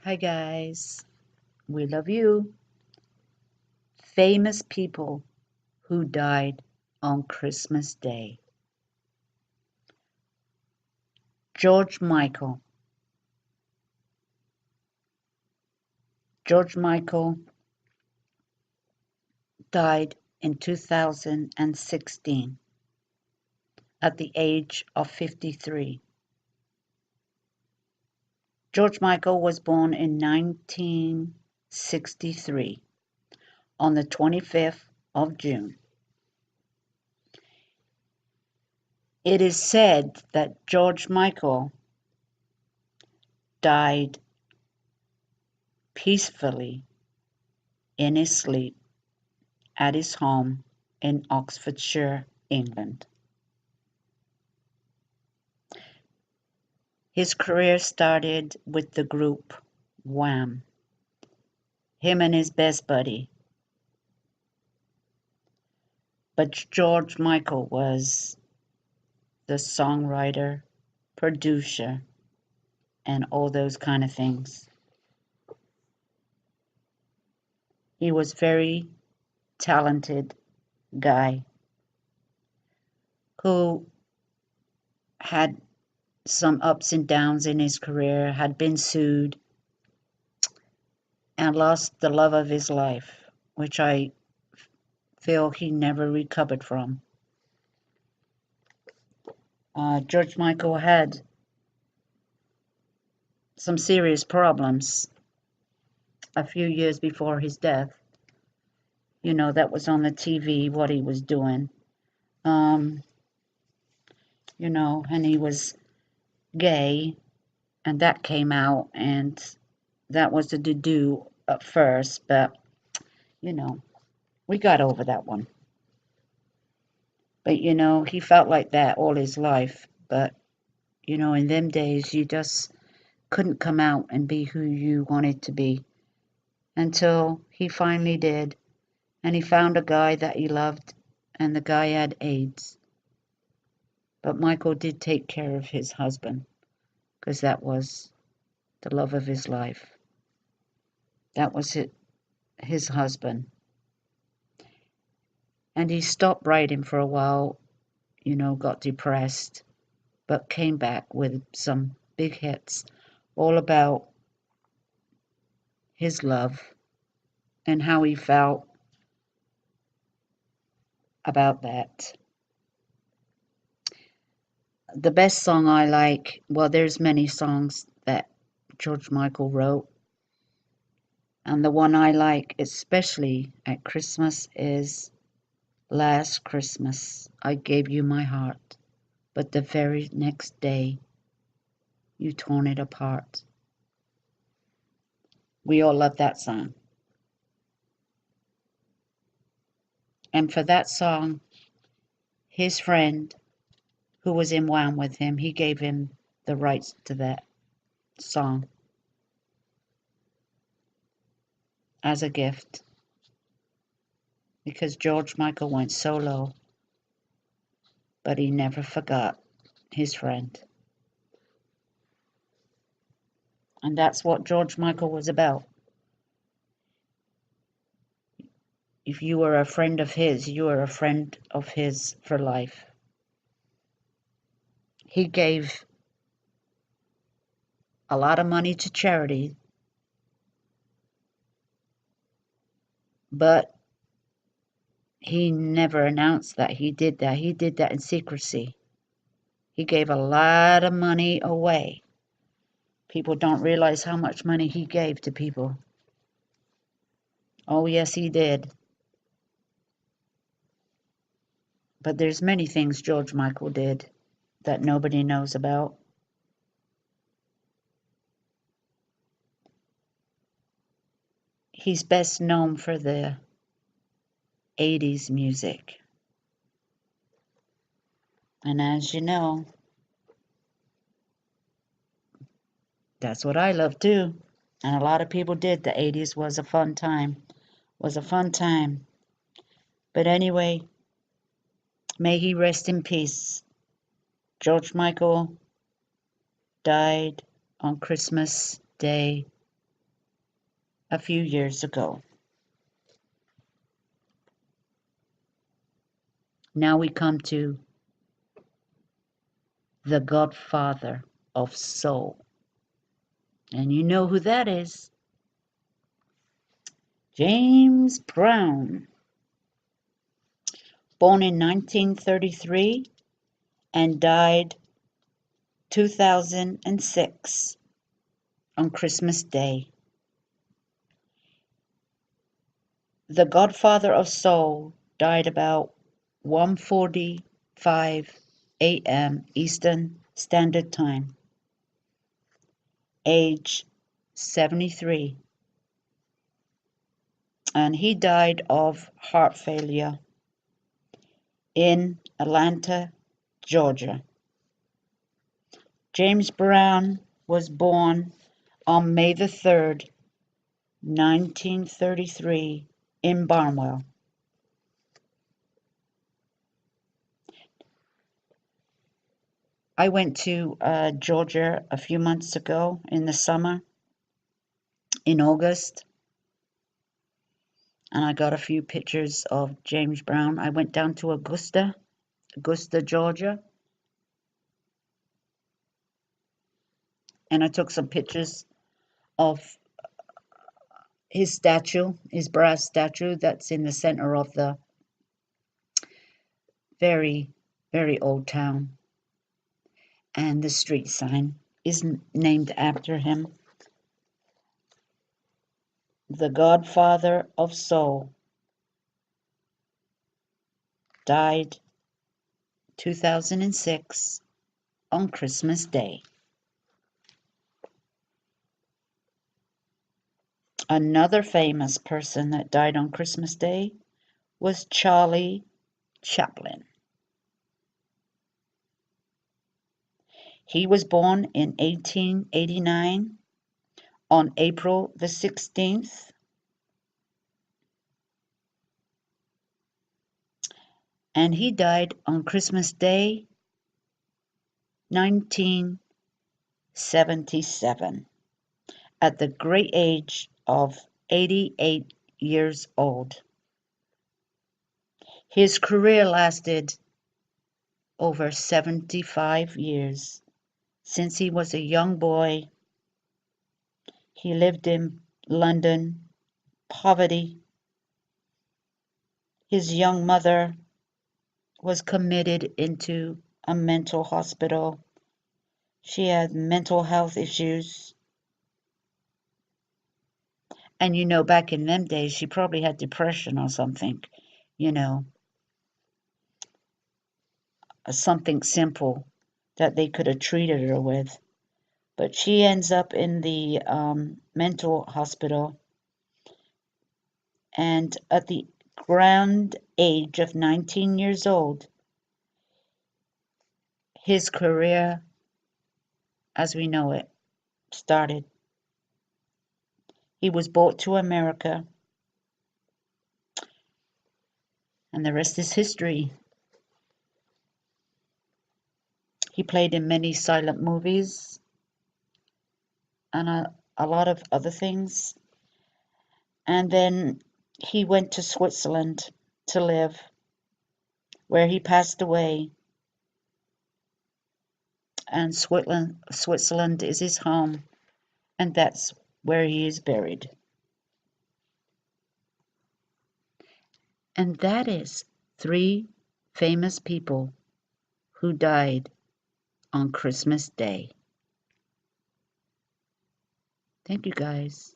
Hi guys, we love you. Famous people who died on Christmas Day. George Michael. George Michael died in 2016 at the age of 53. George Michael was born in 1963 on the 25th of June. It is said that George Michael died peacefully in his sleep at his home in Oxfordshire, England. His career started with the group Wham, him and his best buddy. But George Michael was the songwriter, producer, and all those kind of things. He was very talented guy who had some ups and downs in his career, had been sued, and lost the love of his life, which I feel he never recovered from. George Michael had some serious problems a few years before his death. You know, that was on the TV, what he was doing. And he was gay, and that came out, and that was the to-do at first, but, we got over that one. But, he felt like that all his life. But, in them days, you just couldn't come out and be who you wanted to be until he finally did. And he found a guy that he loved, and the guy had AIDS. But Michael did take care of his husband, because that was the love of his life. That was his husband. And he stopped writing for a while, got depressed, but came back with some big hits all about his love and how he felt about that. The best song I like, well, there's many songs that George Michael wrote, and the one I like especially at Christmas is Last Christmas I Gave You My Heart, but the very next day you torn it apart. We all love that song. And for that song, his friend who was in Wham with him, he gave him the rights to that song as a gift, because George Michael went solo, but he never forgot his friend. And that's what George Michael was about. If you were a friend of his, you were a friend of his for life. He gave a lot of money to charity, but he never announced that he did that. He did that in secrecy. He gave a lot of money away. People don't realize how much money he gave to people. Oh, yes, he did. But there's many things George Michael did that nobody knows about. He's best known for the 80s music. And as you know, that's what I love too. And a lot of people did. The 80s was a fun time. Was a fun time. But anyway, may he rest in peace. George Michael died on Christmas Day a few years ago. Now we come to the godfather of soul. And you know who that is. James Brown. Born in 1933 and died 2006 on Christmas Day. The godfather of soul died about 1:45 a.m. Eastern Standard Time, age 73, and he died of heart failure in Atlanta, Georgia. James Brown was born on May the 3rd, 1933 in Barnwell. I went to Georgia a few months ago in the summer, in August, and I got a few pictures of James Brown. I went down to Augusta, Georgia, and I took some pictures of his statue, his brass statue that's in the center of the very, very old town. And the street sign is named after him. The godfather of soul died 2006 on Christmas Day. Another famous person that died on Christmas Day was Charlie Chaplin. He was born in 1889 on April the 16th, and he died on Christmas Day, 1977, at the great age of 88 years old. His career lasted over 75 years. Since he was a young boy, he lived in London, poverty. His young mother was committed into a mental hospital. She had mental health issues. And you know, back in them days, she probably had depression or something, you know, something simple that they could have treated her with. But she ends up in the mental hospital. And at the grand age of 19 years old, his career, as we know it, started. He was brought to America, and the rest is history. He played in many silent movies and a lot of other things. And then he went to Switzerland to live, where he passed away. And Switzerland is his home, and that's where he is buried. And that is 3 famous people who died on Christmas Day. Thank you, guys.